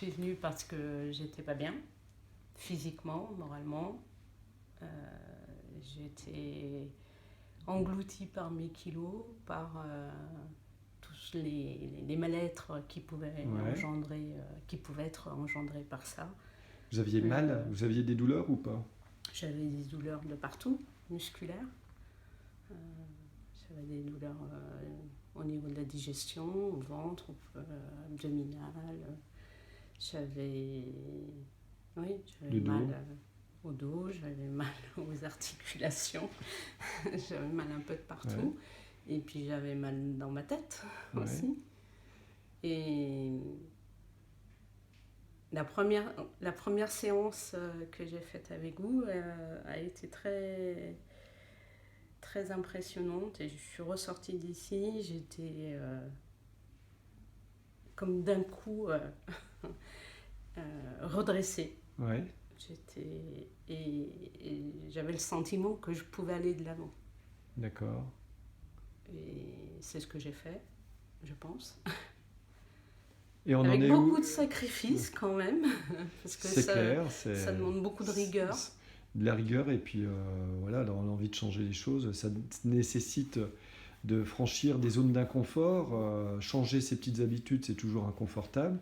Je suis venue parce que j'étais pas bien, physiquement, moralement. J'étais engloutie par mes kilos, par tous les mal-être qui pouvaient Ouais. qui pouvaient être engendrés par ça. Vous aviez mal? Euh, Vous aviez des douleurs ou pas? J'avais des douleurs de partout, musculaires. Euh, J'avais des douleurs au niveau de la digestion, au ventre, abdominal. J'avais Oui, j'avais Le mal dos? au dos, j'avais mal aux articulations, j'avais mal un peu de Ouais. partout. Et puis j'avais mal dans ma tête Ouais. aussi. Et la première séance que j'ai faite avec vous a été très, très impressionnante. Et je suis ressortie d'ici, j'étais comme d'un coup redressée. Ouais. Et j'avais le sentiment que je pouvais aller de l'avant. D'accord. Et c'est ce que j'ai fait, je pense. Et on en Avec est où? beaucoup de sacrifices quand même, parce que C'est clair, ça demande beaucoup de rigueur. c'est de la rigueur et puis voilà, l'envie de changer les choses. Ça nécessite de franchir des zones d'inconfort. Changer ses petites habitudes, c'est toujours inconfortable.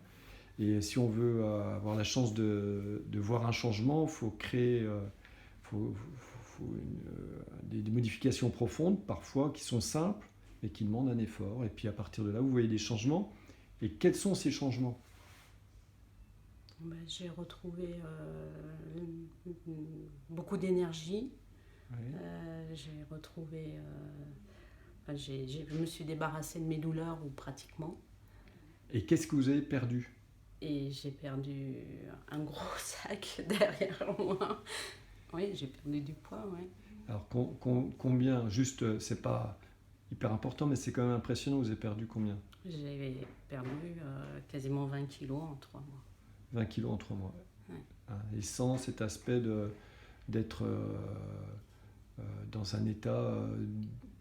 Et si on veut avoir la chance de voir un changement, il faut créer des modifications profondes, parfois qui sont simples, mais qui demandent un effort. Et puis à partir de là, vous voyez des changements. Et quels sont ces changements? J'ai retrouvé beaucoup d'énergie. Ouais. J'ai retrouvé. Je me suis débarrassée de mes douleurs, ou pratiquement. Et qu'est-ce que vous avez perdu? Et j'ai perdu un gros sac derrière moi. Oui, j'ai perdu du poids, oui. Alors combien? Juste, c'est pas hyper important, mais c'est quand même impressionnant. Vous avez perdu combien? J'ai perdu quasiment 20 kilos en 3 mois. 20 kilos en 3 mois. Ouais. Hein, et sans cet aspect d'être dans un état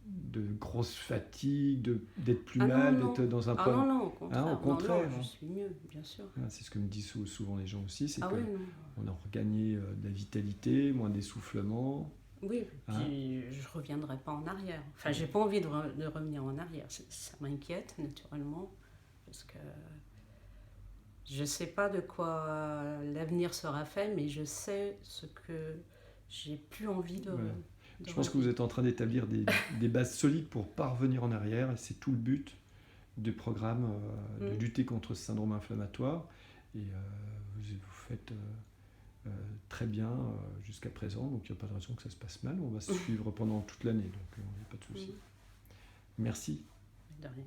de grosse fatigue, d'être plus Ah non, mal, non. d'être dans un Ah non, problème. non, au Hein, au contraire. Non, non, contraire. je Hein. suis mieux, bien sûr. C'est ce que me disent souvent les gens aussi, c'est Ah que oui, non. on a regagné de la vitalité, moins d'essoufflement. Oui, Hein. puis je reviendrai pas en arrière. Enfin, j'ai pas envie de revenir en arrière. Ça m'inquiète, naturellement, parce que je sais pas de quoi l'avenir sera fait, mais je sais ce que j'ai plus envie Voilà. de Je pense que vous revivre. êtes en train d'établir des bases solides pour pas revenir en arrière, et c'est tout le but du programme de lutter contre ce syndrome inflammatoire. Et vous faites très bien jusqu'à présent, donc il n'y a pas de raison que ça se passe mal. On va se suivre pendant toute l'année, donc il n'y a pas de souci. Merci. De rien.